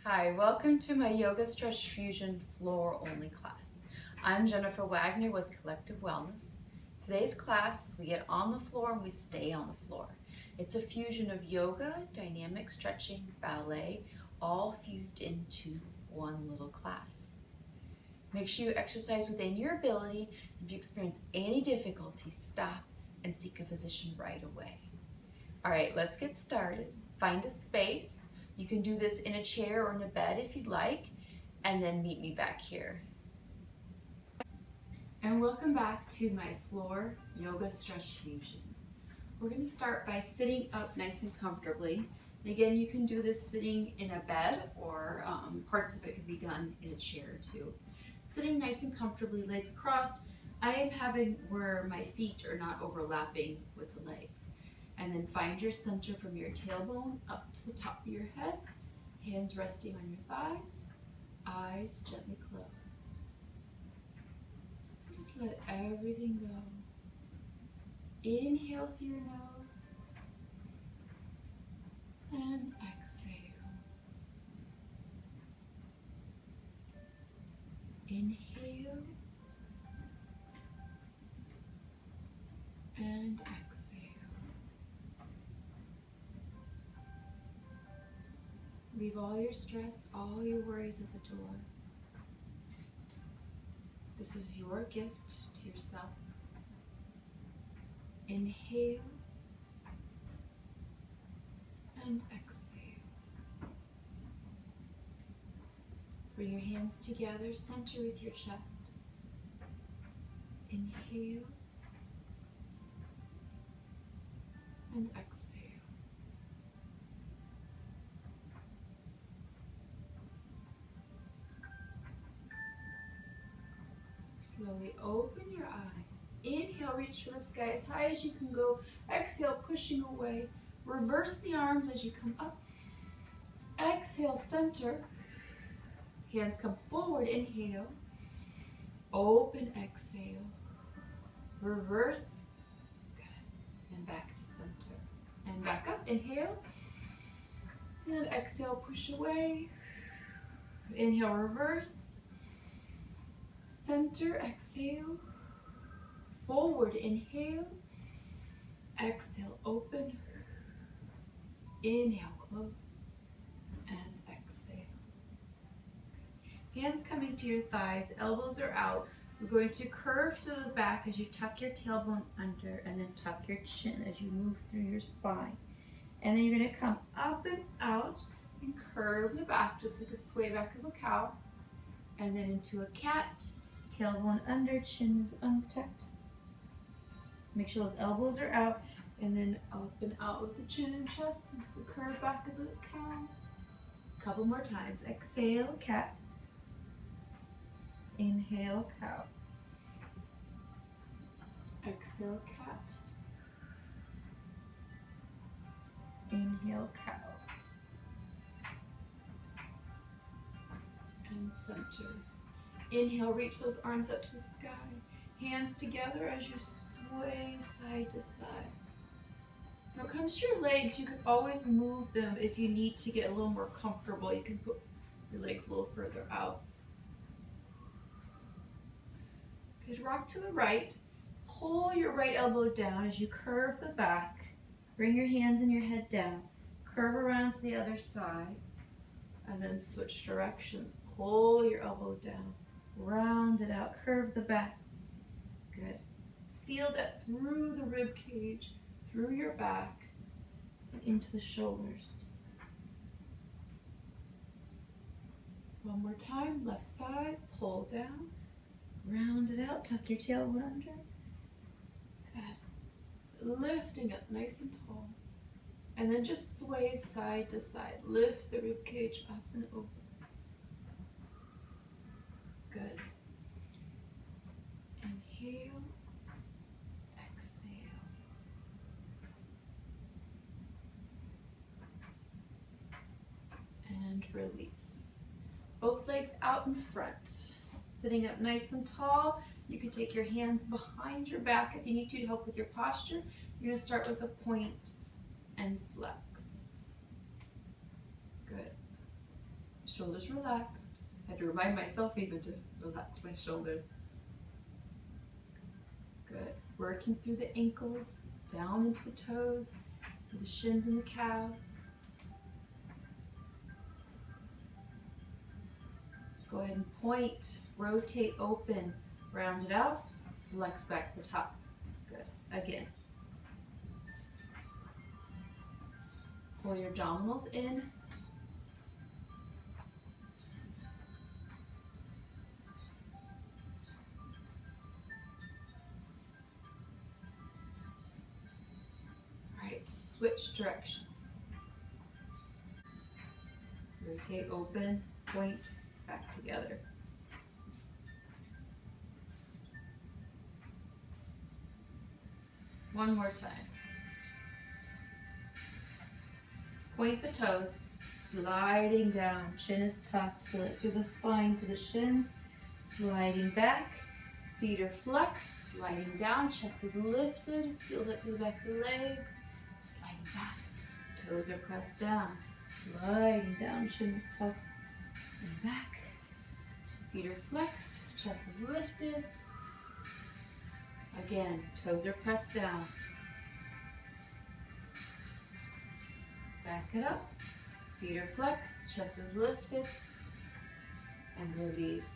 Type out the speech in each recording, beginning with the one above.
Hi, welcome to my Yoga Stretch Fusion floor only class. I'm Jennifer Wagner with Collective Wellness. Today's class, we get on the floor and we stay on the floor. It's a fusion of yoga, dynamic stretching, ballet, all fused into one little class. Make sure you exercise within your ability. If you experience any difficulty, stop and seek a physician right away. All right, let's get started. Find a space. You can do this in a chair or in a bed if you'd like, and then meet me back here. And welcome back to my floor yoga stretch fusion. We're going to start by sitting up nice and comfortably. And again, you can do this sitting in a bed, or parts of it can be done in a chair too. Sitting nice and comfortably, legs crossed. I am having where my feet are not overlapping with the legs. And then find your center from your tailbone up to the top of your head. Hands resting on your thighs. Eyes gently closed. Just let everything go. Inhale through your nose. And exhale. Inhale. And exhale. Leave all your stress, all your worries at the door. This is your gift to yourself. Inhale and exhale. Bring your hands together, center with your chest. Inhale and exhale. Slowly open your eyes. Inhale, reach for the sky as high as you can go. Exhale, pushing away. Reverse the arms as you come up. Exhale, center. Hands come forward, inhale. Open, exhale. Reverse. Good. And back to center. And back up, inhale. And exhale, push away. Inhale, reverse. Center, exhale, forward, inhale, exhale, open, inhale, close, and exhale. Hands coming to your thighs, elbows are out. We're going to curve through the back as you tuck your tailbone under and then tuck your chin as you move through your spine. And then you're going to come up and out and curve the back just like a sway back of a cow. And then into a cat. Tailbone under, chin is untucked. Make sure those elbows are out, and then up and out with the chin and chest into the curved back of the cow. A couple more times. Exhale, cat. Inhale, cow. Exhale, cat. Inhale, cow. And center. Inhale, reach those arms up to the sky. Hands together as you sway side to side. Now it comes to your legs, you can always move them if you need to get a little more comfortable. You can put your legs a little further out. Good, rock to the right. Pull your right elbow down as you curve the back. Bring your hands and your head down. Curve around to the other side. And then switch directions. Pull your elbow down. Round it out, curve the back. Good. Feel that through the rib cage, through your back, and into the shoulders. One more time, left side, pull down, round it out, tuck your tailbone under. Good. Lifting up nice and tall. And then just sway side to side. Lift the rib cage up and over. Good. Inhale, exhale. And release. Both legs out in front. Sitting up nice and tall. You can take your hands behind your back if you need to help with your posture. You're going to start with a point and flex. Good. shoulders relaxed. I had to remind myself even to relax my shoulders. Good. Working through the ankles, down into the toes, to the shins and the calves. Go ahead and point, rotate, open, round it out, flex back to the top. Good. Again. Pull your abdominals in. All right, switch directions. Rotate, open, point, back together. One more time. Point the toes, sliding down. Chin is tucked, feel it through the spine, through the shins. Sliding back, feet are flexed, sliding down, chest is lifted, feel it through the back of the legs. Sliding back, toes are pressed down. Sliding down, chin is tucked, and back. Feet are flexed, chest is lifted. Again, toes are pressed down. Back it up. Feet are flexed, chest is lifted. And release.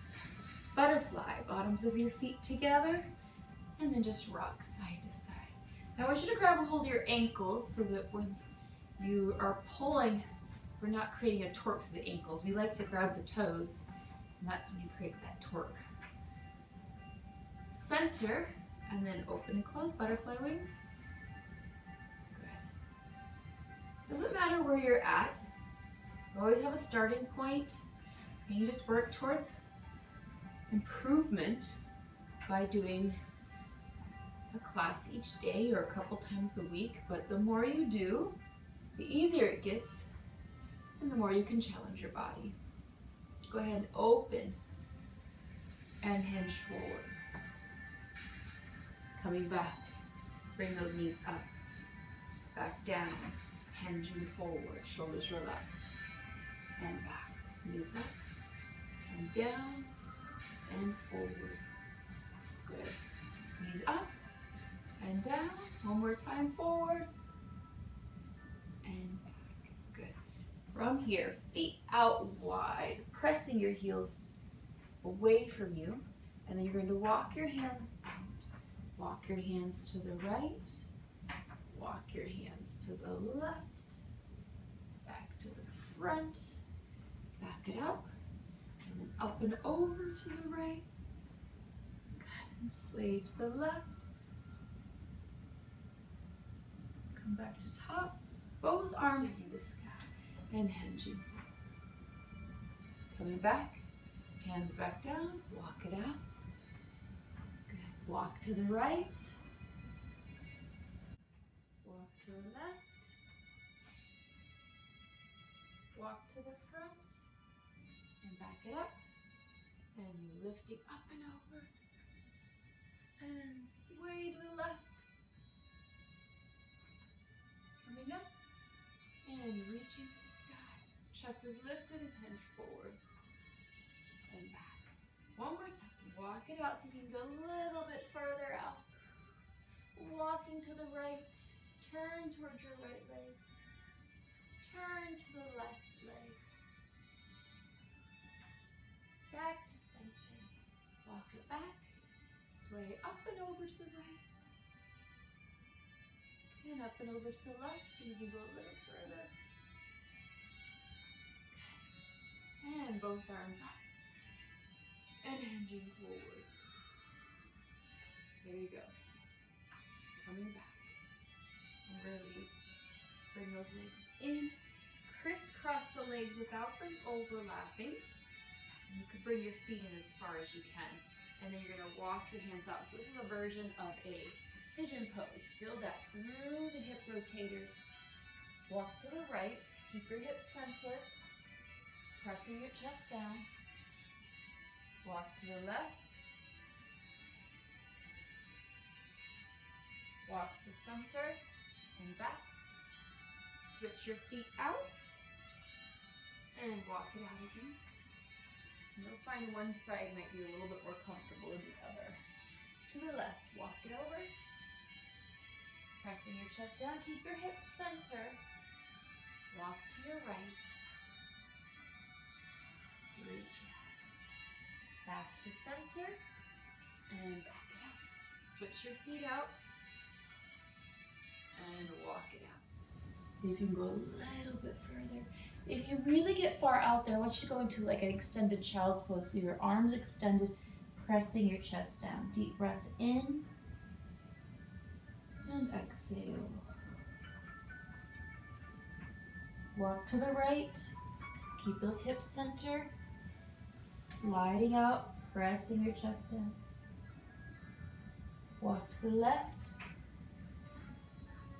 Butterfly, bottoms of your feet together. And then just rock side to side. Now I want you to grab a hold of your ankles so that when you are pulling, we're not creating a torque through the ankles. We like to grab the toes, and that's when you create that torque. Center, and then open and close, butterfly wings. Good. Doesn't matter where you're at. You always have a starting point, and you just work towards improvement by doing a class each day or a couple times a week. But the more you do, the easier it gets, and the more you can challenge your body. Go ahead and open and hinge forward. Coming back, bring those knees up, back down, hinging forward, shoulders relaxed, and back, knees up, and down, and forward. Good. Knees up, and down, one more time, forward, and back. Good. From here, feet out wide, pressing your heels away from you, and then you're going to walk your hands out. Walk your hands to the right, walk your hands to the left, back to the front, back it up, and then up and over to the right, and sway to the left, come back to top, both arms to the sky, and hinging. Coming back, hands back down, walk it out. Walk to the right, walk to the left, walk to the front, and back it up, and lifting up and over, and sway to the left, coming up, and reaching for the sky. Chest is lifted and hinge forward, and back. One more time. Walk it out so you can go a little bit further out. Walking to the right. Turn towards your right leg. Turn to the left leg. Back to center. Walk it back. Sway up and over to the right. And up and over to the left so you can go a little further. And both arms up. And hinging forward. There you go. Coming back. And release. Bring those legs in. Crisscross the legs without them overlapping. And you can bring your feet in as far as you can. And then you're going to walk your hands out. So this is a version of a pigeon pose. Feel that through the hip rotators. Walk to the right. Keep your hips centered. Pressing your chest down. Walk to the left. Walk to center and back. Switch your feet out. And walk it out again. You'll find one side might be a little bit more comfortable than the other. To the left, walk it over. Pressing your chest down, keep your hips center. Walk to your right. Reach out. Back to center. And back it out. Switch your feet out. And walk it out. See if you can go a little bit further. If you really get far out there, I want you to go into like an extended child's pose. So your arms extended, pressing your chest down. Deep breath in and exhale. Walk to the right. Keep those hips centered. Sliding out, pressing your chest down. Walk to the left.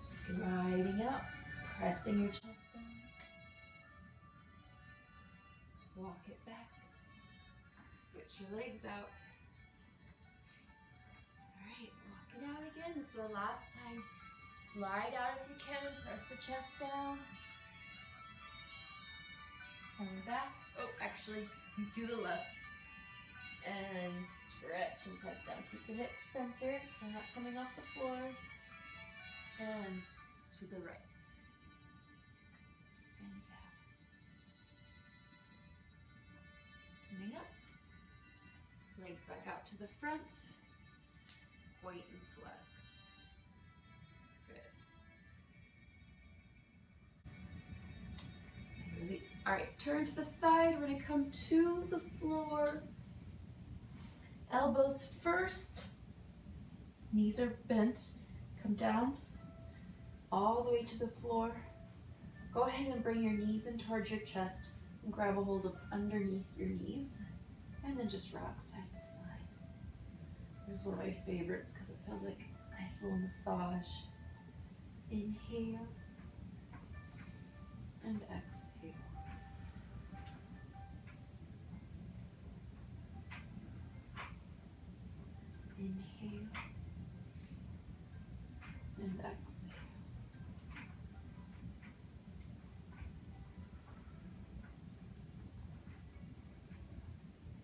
Sliding out, pressing your chest down. Walk it back. Switch your legs out. Alright, walk it out again. This is our last time. Slide out if you can and press the chest down. Coming back. Oh, actually, do the left. And stretch and press down. Keep the hips centered so they're not coming off the floor. And to the right. And down. Coming up. Legs back out to the front. Point and flex. Good. Release. All right, turn to the side. We're gonna come to the floor. Elbows first. Knees are bent. Come down all the way to the floor. Go ahead and bring your knees in towards your chest and grab a hold of underneath your knees. And then just rock side to side. This is one of my favorites because it feels like a nice little massage. Inhale and exhale. Inhale and exhale.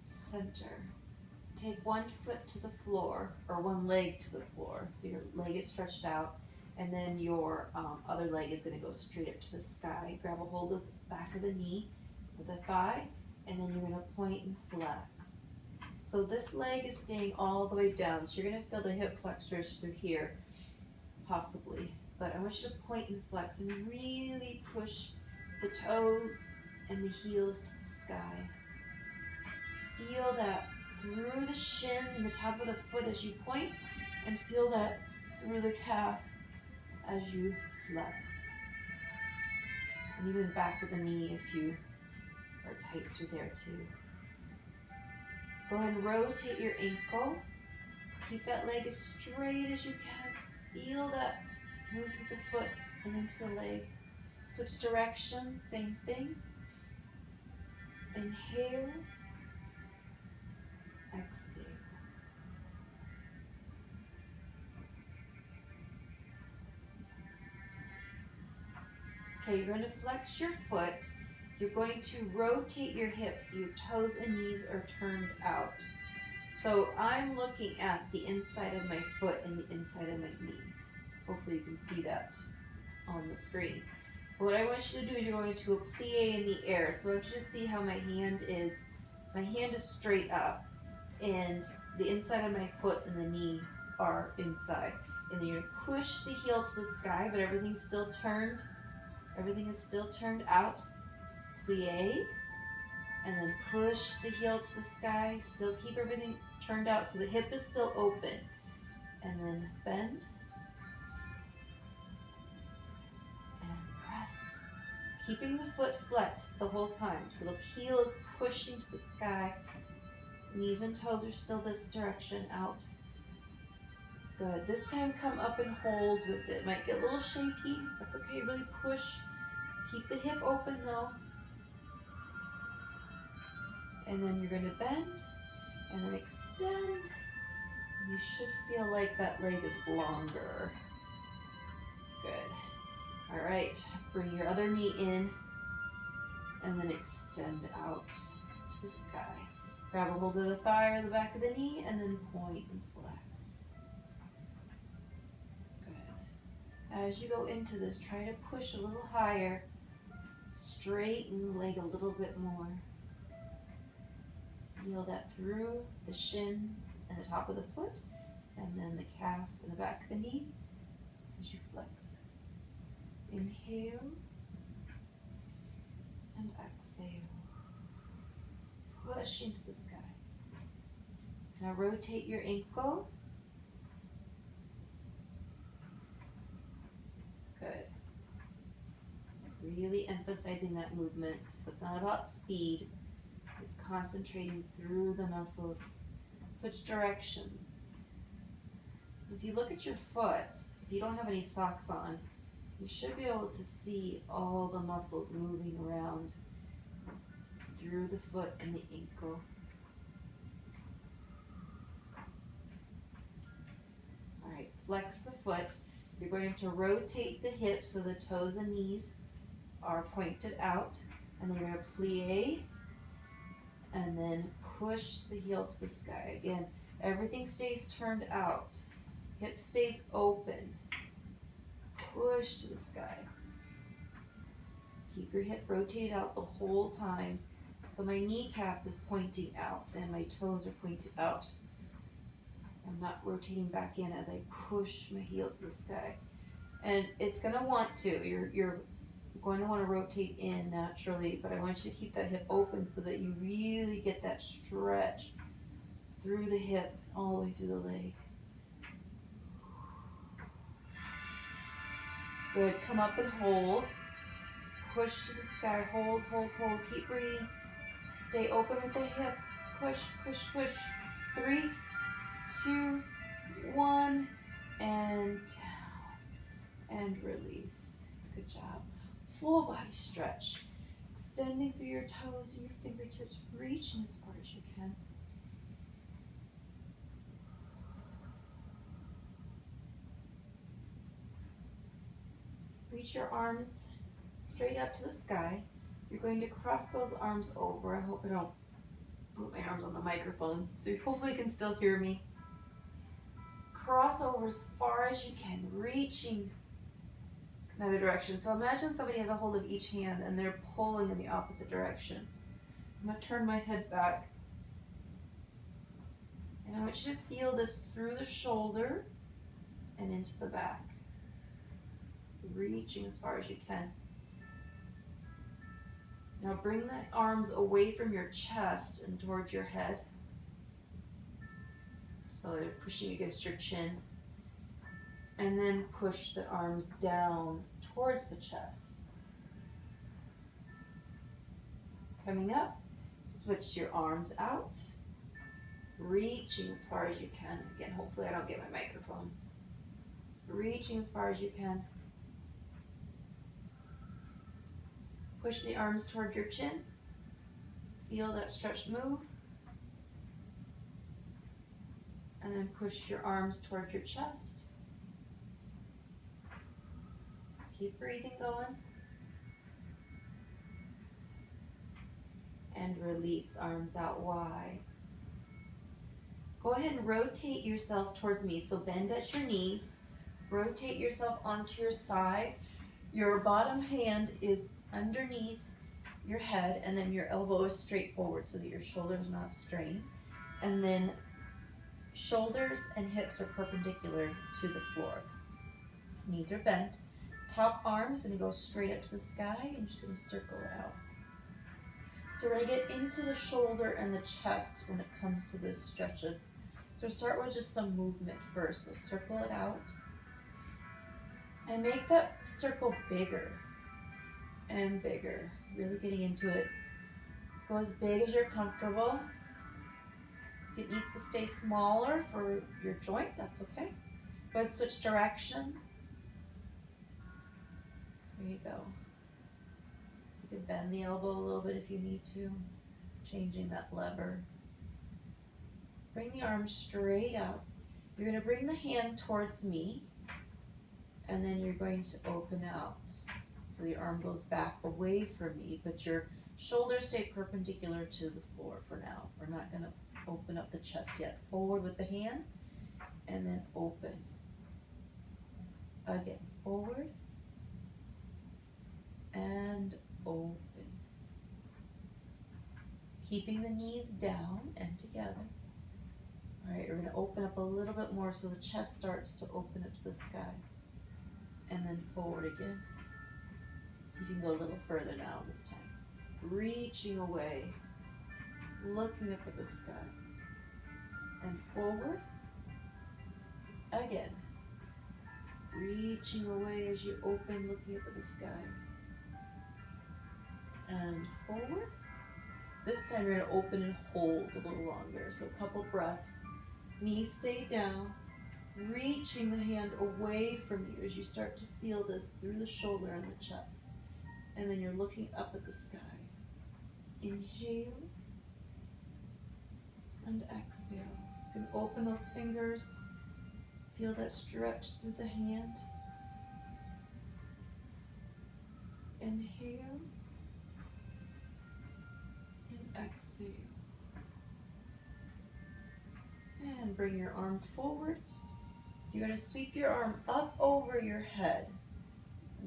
Center. Take one foot to the floor, or one leg to the floor. So your leg is stretched out, and then your other leg is going to go straight up to the sky. Grab a hold of the back of the knee with the thigh, and then you're going to point and flex. So this leg is staying all the way down. So you're going to feel the hip flexors through here, possibly. But I want you to point and flex and really push the toes and the heels to the sky. Feel that through the shin and the top of the foot as you point, and feel that through the calf as you flex. And even back of the knee if you are tight through there too. Go ahead and rotate your ankle. Keep that leg as straight as you can. Feel that move through the foot and into the leg. Switch directions, same thing. Inhale. Exhale. Okay, you're going to flex your foot. You're going to rotate your hips so your toes and knees are turned out. So I'm looking at the inside of my foot and the inside of my knee. Hopefully you can see that on the screen. But what I want you to do is you're going to a plie in the air. So I want you to see how my hand is straight up. And the inside of my foot and the knee are inside. And then you're going to push the heel to the sky, but everything's still turned. Everything is still turned out. Plie. And then push the heel to the sky. Still keep everything turned out so the hip is still open. And then bend. And press. Keeping the foot flexed the whole time. So the heel is pushing to the sky. Knees and toes are still this direction out. Good. This time come up and hold with it. Might get a little shaky. That's okay. Really push. Keep the hip open though. And then you're going to bend and then extend. You should feel like that leg is longer. Good. All right. Bring your other knee in and then extend out to the sky. Grab a hold of the thigh or the back of the knee, and then point and flex. Good. As you go into this, try to push a little higher. Straighten the leg a little bit more. Feel that through the shins and the top of the foot, and then the calf and the back of the knee as you flex. Inhale and exhale. Push into the sky. Now rotate your ankle. Good. Really emphasizing that movement. So it's not about speed. It's concentrating through the muscles. Switch directions. If you look at your foot, if you don't have any socks on, you should be able to see all the muscles moving around through the foot and the ankle. All right, flex the foot. You're going to rotate the hips so the toes and knees are pointed out, and then you're going to plie, and then push the heel to the sky. Again, everything stays turned out. Hip stays open. Push to the sky. Keep your hip rotated out the whole time. So my kneecap is pointing out and my toes are pointed out. I'm not rotating back in as I push my heel to the sky. And it's going to want to. You're going to want to rotate in naturally, but I want you to keep that hip open so that you really get that stretch through the hip all the way through the leg. Good. Come up and hold. Push to the sky. Hold, hold, hold. Keep breathing. Stay open with the hip. Push, push, push. 3, 2, 1, and down. And release. Good job. Full body stretch. Extending through your toes and your fingertips. Reaching as far as you can. Reach your arms straight up to the sky. You're going to cross those arms over. I hope I don't put my arms on the microphone, so you hopefully can still hear me. Cross over as far as you can, reaching another direction. So imagine somebody has a hold of each hand and they're pulling in the opposite direction. I'm going to turn my head back. And I want you to feel this through the shoulder and into the back. Reaching as far as you can. Now bring the arms away from your chest and towards your head. So they're pushing against your chin. And then push the arms down towards the chest. Coming up, switch your arms out. Reaching as far as you can. Again, hopefully I don't get my microphone. Reaching as far as you can. Push the arms toward your chin. Feel that stretched move. And then push your arms toward your chest. Keep breathing going. And release, arms out wide. Go ahead and rotate yourself towards me. So bend at your knees. Rotate yourself onto your side. Your bottom hand is underneath your head, and then your elbow is straight forward so that your shoulder is not strained. And then shoulders and hips are perpendicular to the floor. Knees are bent. Top arm's going to go straight up to the sky. I'm just going to circle it out. So we're going to get into the shoulder and the chest when it comes to this stretches. So we'll start with just some movement first. So circle it out. And make that circle bigger and bigger. Really getting into it. Go as big as you're comfortable. If it needs to stay smaller for your joint, that's okay. Go ahead and switch directions. There you go. You can bend the elbow a little bit if you need to. Changing that lever. Bring the arm straight up. You're going to bring the hand towards me. And then you're going to open out. So your arm goes back away from me, but you're Shoulders stay perpendicular to the floor for now. We're not gonna open up the chest yet. Forward with the hand, and then open. Again, forward, and open. Keeping the knees down and together. All right, we're gonna open up a little bit more so the chest starts to open up to the sky. And then forward again. See if you can go a little further now this time. Reaching away, looking up at the sky. And forward. Again. Reaching away as you open, looking up at the sky. And forward. This time you're going to open and hold a little longer. So a couple breaths. Knees stay down. Reaching the hand away from you as you start to feel this through the shoulder and the chest. And then you're looking up at the sky. Inhale. And exhale. You can open those fingers. Feel that stretch through the hand. Inhale. Exhale. And bring your arm forward. You're going to sweep your arm up over your head,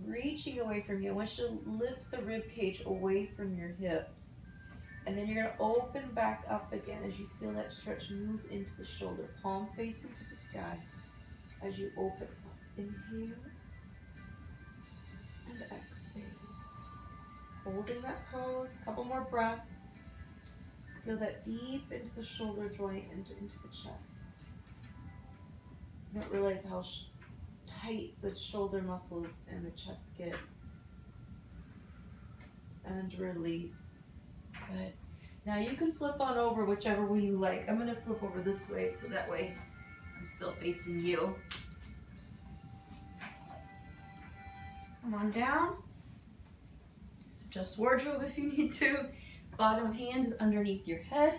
reaching away from you. I want you to lift the rib cage away from your hips. And then you're going to open back up again as you feel that stretch move into the shoulder, palm facing to the sky as you open up. Inhale and exhale. Holding that pose, couple more breaths. Feel that deep into the shoulder joint and into the chest. You don't realize how tight the shoulder muscles and the chest get. And release. Good. Now you can flip on over whichever way you like. I'm going to flip over this way so that way I'm still facing you. Come on down. Adjust wardrobe if you need to. Bottom hand is underneath your head.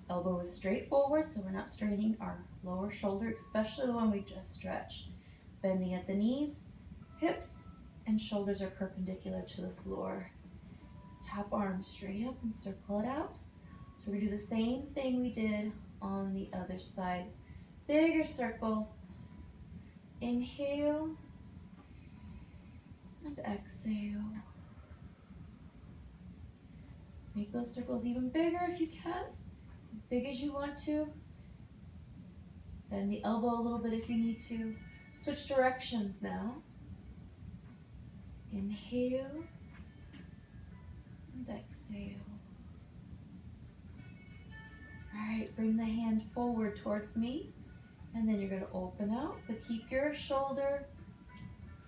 Elbow is straight forward, so we're not straining our lower shoulder, especially when we just stretch. Bending at the knees, hips and shoulders are perpendicular to the floor. Top arm straight up and circle it out. So we're gonna do the same thing we did on the other side. Bigger circles. Inhale and exhale. Make those circles even bigger if you can, as big as you want to. Bend the elbow a little bit if you need to. Switch directions now. Inhale and exhale. All right, bring the hand forward towards me, and then you're going to open out, but keep your shoulder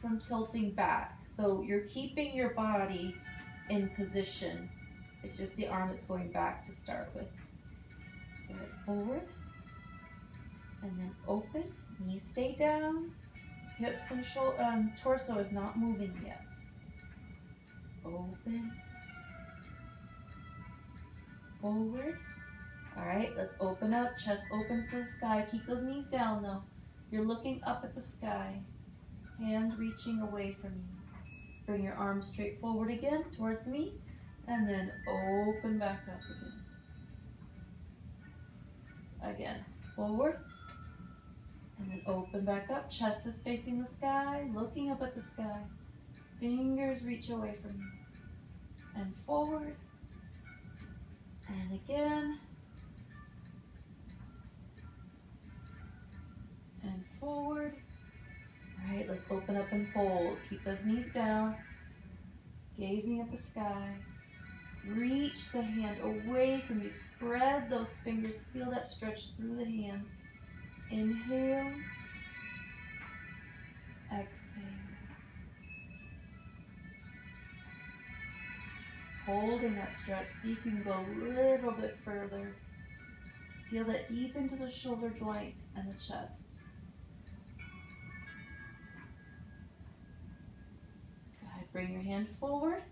from tilting back. So you're keeping your body in position. It's just the arm that's going back to start with. Go ahead, forward, and then open. Knees stay down. Hips and torso is not moving yet. Open. Forward. All right, let's open up. Chest opens to the sky. Keep those knees down though. You're looking up at the sky. Hand reaching away from you. Bring your arms straight forward again towards me. And then open back up again. Again, forward. And then open back up. Chest is facing the sky, looking up at the sky. Fingers reach away from you. And forward. And again. And forward. All right, let's open up and hold. Keep those knees down. Gazing at the sky. Reach the hand away from you. Spread those fingers. Feel that stretch through the hand. Inhale. Exhale. Holding that stretch. See if you can go a little bit further. Feel that deep into the shoulder joint and the chest. Go ahead, bring your hand forward.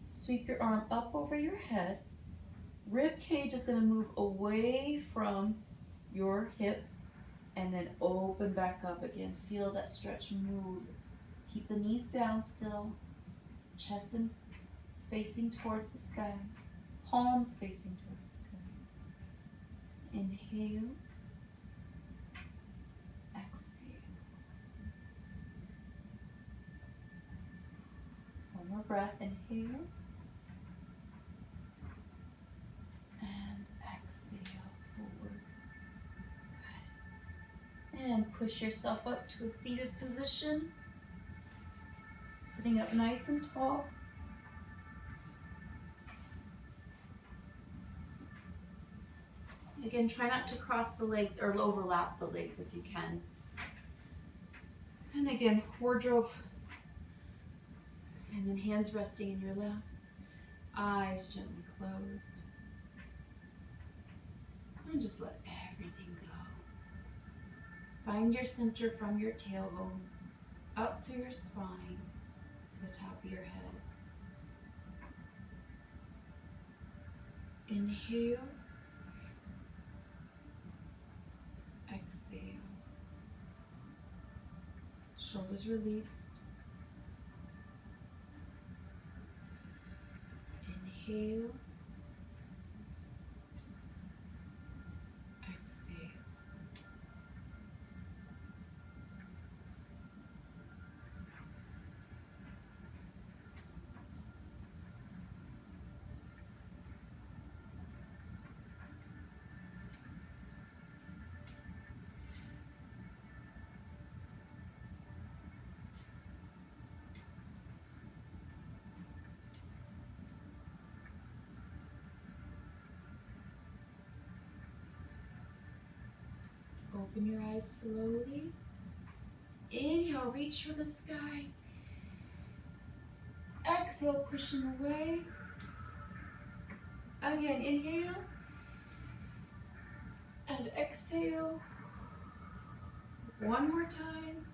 Sweep your arm up over your head. Rib cage is going to move away from your hips and then open back up again. Feel that stretch move. Keep the knees down still. Chest is facing towards the sky. Palms facing towards the sky. Inhale. Exhale. One more breath. Inhale. And exhale forward. Good. And push yourself up to a seated position. Sitting up nice and tall. Again, try not to cross the legs or overlap the legs if you can. And again, wardrobe. And then hands resting in your lap. Eyes gently closed. And just let everything go. Find your center from your tailbone up through your spine to the top of your head. Inhale. Exhale. Shoulders released. Inhale. Exhale. Open your eyes slowly. Inhale, reach for the sky. Exhale, pushing away. Again, inhale. And exhale. One more time.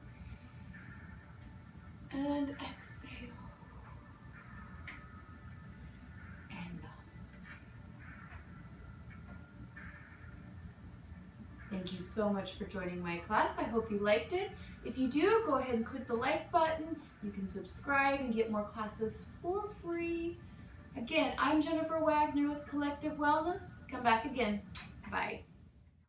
And exhale. And thank you so much for joining my class. I hope you liked it. If you do, go ahead and click the like button. You can subscribe and get more classes for free. Again, I'm Jennifer Wagner with Collective Wellness. Come back again. Bye.